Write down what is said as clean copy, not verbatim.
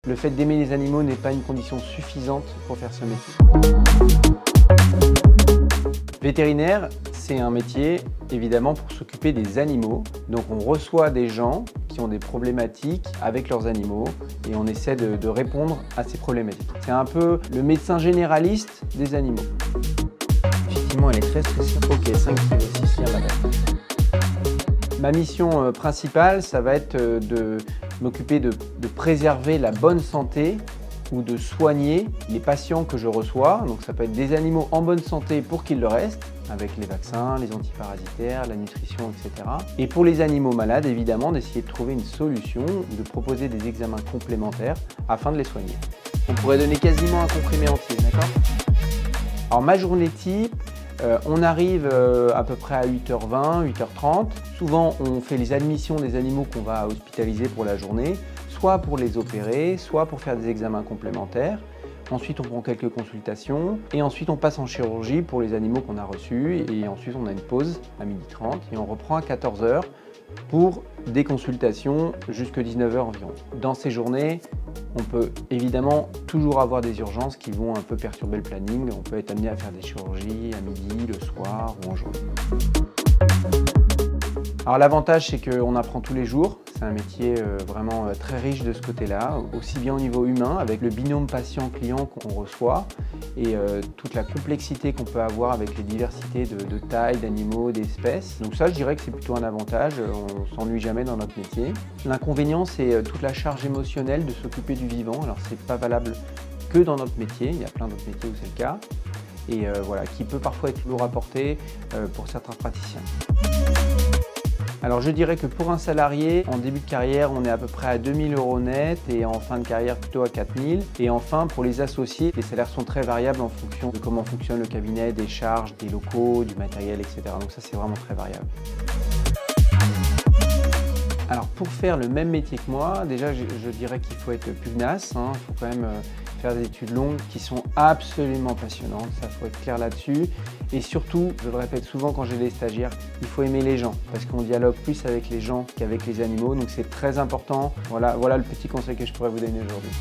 Le fait d'aimer les animaux n'est pas une condition suffisante pour faire ce métier. Vétérinaire, c'est un métier évidemment pour s'occuper des animaux. Donc on reçoit des gens qui ont des problématiques avec leurs animaux et on essaie de répondre à ces problématiques. C'est un peu le médecin généraliste des animaux. Effectivement, elle est très stressée. Ok, 5 kg, 6 liens madame. Ma mission principale, ça va être de m'occuper de préserver la bonne santé ou de soigner les patients que je reçois. Donc ça peut être des animaux en bonne santé pour qu'ils le restent, avec les vaccins, les antiparasitaires, la nutrition, etc. Et pour les animaux malades, évidemment, d'essayer de trouver une solution, de proposer des examens complémentaires afin de les soigner. On pourrait donner quasiment un comprimé entier, d'accord? Alors ma journée type, on arrive à peu près à 8h20, 8h30. Souvent, on fait les admissions des animaux qu'on va hospitaliser pour la journée, soit pour les opérer, soit pour faire des examens complémentaires. Ensuite, on prend quelques consultations et ensuite, on passe en chirurgie pour les animaux qu'on a reçus. Et ensuite, on a une pause à 12h30 et on reprend à 14h pour des consultations jusqu'à 19h environ. Dans ces journées, on peut évidemment toujours avoir des urgences qui vont un peu perturber le planning. On peut être amené à faire des chirurgies à midi, le soir ou en journée. Alors l'avantage, c'est qu'on apprend tous les jours. C'est un métier vraiment très riche de ce côté-là, aussi bien au niveau humain, avec le binôme patient-client qu'on reçoit, et toute la complexité qu'on peut avoir avec les diversités de tailles, d'animaux, d'espèces. Donc ça, je dirais que c'est plutôt un avantage, on ne s'ennuie jamais dans notre métier. L'inconvénient, c'est toute la charge émotionnelle de s'occuper du vivant. Alors c'est pas valable que dans notre métier, il y a plein d'autres métiers où c'est le cas, et voilà, qui peut parfois être lourd à porter pour certains praticiens. Alors je dirais que pour un salarié, en début de carrière, on est à peu près à 2000 € net et en fin de carrière plutôt à 4000. Et enfin, pour les associés, les salaires sont très variables en fonction de comment fonctionne le cabinet, des charges, des locaux, du matériel, etc. Donc ça, c'est vraiment très variable. Alors pour faire le même métier que moi, déjà je dirais qu'il faut être pugnace, hein. Il faut quand même faire des études longues qui sont absolument passionnantes, ça faut être clair là-dessus. Et surtout, je le répète souvent quand j'ai des stagiaires, il faut aimer les gens parce qu'on dialogue plus avec les gens qu'avec les animaux, donc c'est très important. Voilà le petit conseil que je pourrais vous donner aujourd'hui.